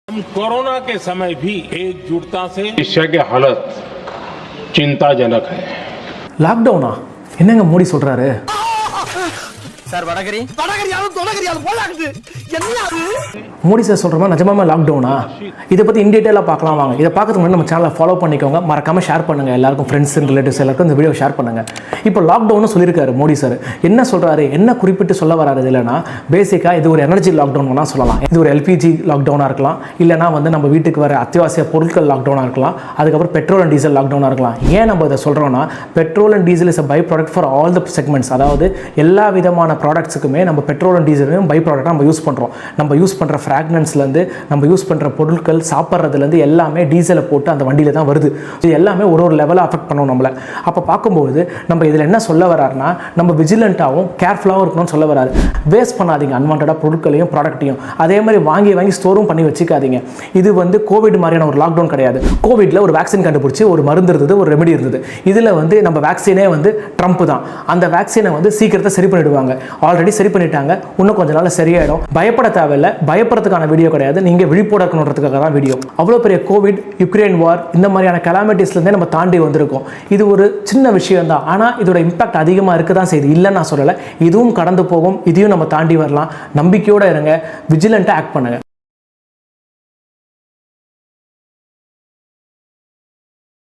हम कोरोना के समय भी एकजुटता से एशिया की हालत चिंताजनक है। லாக்டவுனா என்னங்க மோடி சொல்றாரு? சார் வடகரி மோடி சார் சொல்ற மாதிரி நிஜமாவே லாக்டவுனா? இதை பத்தி இன் டீடைலாக பார்க்கலாம் வாங்க. இதை பார்க்கறதுக்கு முன்னாடி நம்ம சேனலை ஃபாலோ பண்ணிக்கோங்க, மறக்காம ஷேர் பண்ணுங்க, எல்லாருக்கும் ஃப்ரெண்ட்ஸ் அண்ட் ரிலேட்டிவ்ஸ் எல்லாருக்கும் இந்த வீடியோ ஷேர் பண்ணுங்க. இப்போ லாக்டவுன் சொல்லியிருக்காரு மோடி சார். என்ன சொல்றாரு, என்ன குறிப்பிட்டு சொல்ல வராது இல்லைன்னா, பேசிக்கா இது ஒரு எனர்ஜி லாக்டவுன் வேணா சொல்லலாம், இது ஒரு எல்பிஜி லாக்டவுனா இருக்கலாம், இல்லைனா வந்து நம்ம வீட்டுக்கு வர அத்தியாவசிய பொருட்கள் லாக்டவுனா இருக்கலாம், அதுக்கப்புறம் பெட்ரோல் அண்ட் டீசல் லாக்டவுனா இருக்கலாம். ஏன் நம்ம இதை சொல்றோம்னா, petrol and diesel is a by product for all the segments. அதாவது எல்லா விதமான ப்ராடக்ட்ஸுக்குமே நம்ம பெட்ரோல் அண்ட் டீசலும் பை ப்ராடக்டாக நம்ம யூஸ் பண்ணுறோம். நம்ம யூஸ் பண்ணுற ஃப்ராக்னன்ஸ்லேருந்து நம்ம யூஸ் பண்ணுற பொருட்கள் சாப்பிட்றதுலேருந்து எல்லாமே டீசலை போட்டு அந்த வண்டியில் தான் வருது. இது எல்லாமே ஒரு ஒரு லெவலில் அஃபெக்ட் பண்ணும் நம்மளை. அப்போ பார்க்கும்போது நம்ம இதில் என்ன சொல்ல வராருன்னா, நம்ம விஜிலண்ட்டாகவும் கேர்ஃபுல்லாகவும் இருக்கணும்னு சொல்ல வராரு. வேஸ்ட் பண்ணாதீங்க அன்வான்டாக பொருட்களையும் ப்ராடக்ட்டையும். அதே மாதிரி வாங்கி ஸ்டோரும் பண்ணி வச்சுக்காதீங்க. இது வந்து கோவிட் மாதிரியான ஒரு லாக்டவுன் கிடையாது. கோவிட்ல ஒரு வேக்சின் கண்டுபிடிச்சி ஒரு மருந்து இருந்தது, ஒரு ரெமெடி இருந்தது. இதில் வந்து நம்ம வேக்சினே வந்து ட்ரம்ப் தான். அந்த வேக்சினை வந்து சீக்கிரத்தை சரி பண்ணிடுவாங்க. ஆல்ரெடி சரி பண்ணிட்டாங்க, இன்னும் கொஞ்ச நாள் சரியாயிடும். பயப்பட தேவையில்லை. பயப்படுறதுக்கான வீடியோ கிடையாது, நீங்க விழிப்போட இருக்கணுன்றதுக்காக தான் வீடியோ. அவ்வளோ பெரிய கோவிட், யுக்ரைன் வார், இந்த மாதிரியான கலாமிட்டிஸ்லேருந்தே நம்ம தாண்டி வந்திருக்கோம். இது ஒரு சின்ன விஷயம் தான், ஆனால் இதோட இம்பாக்ட் அதிகமாக இருக்க தான் செய்யுது. இல்லைன்னு நான் சொல்லலை, இதுவும் கடந்து போகும், இதையும் நம்ம தாண்டி வரலாம். நம்பிக்கையோடு இருங்க, விஜிலண்ட்டாக ஆக்ட் பண்ணுங்க.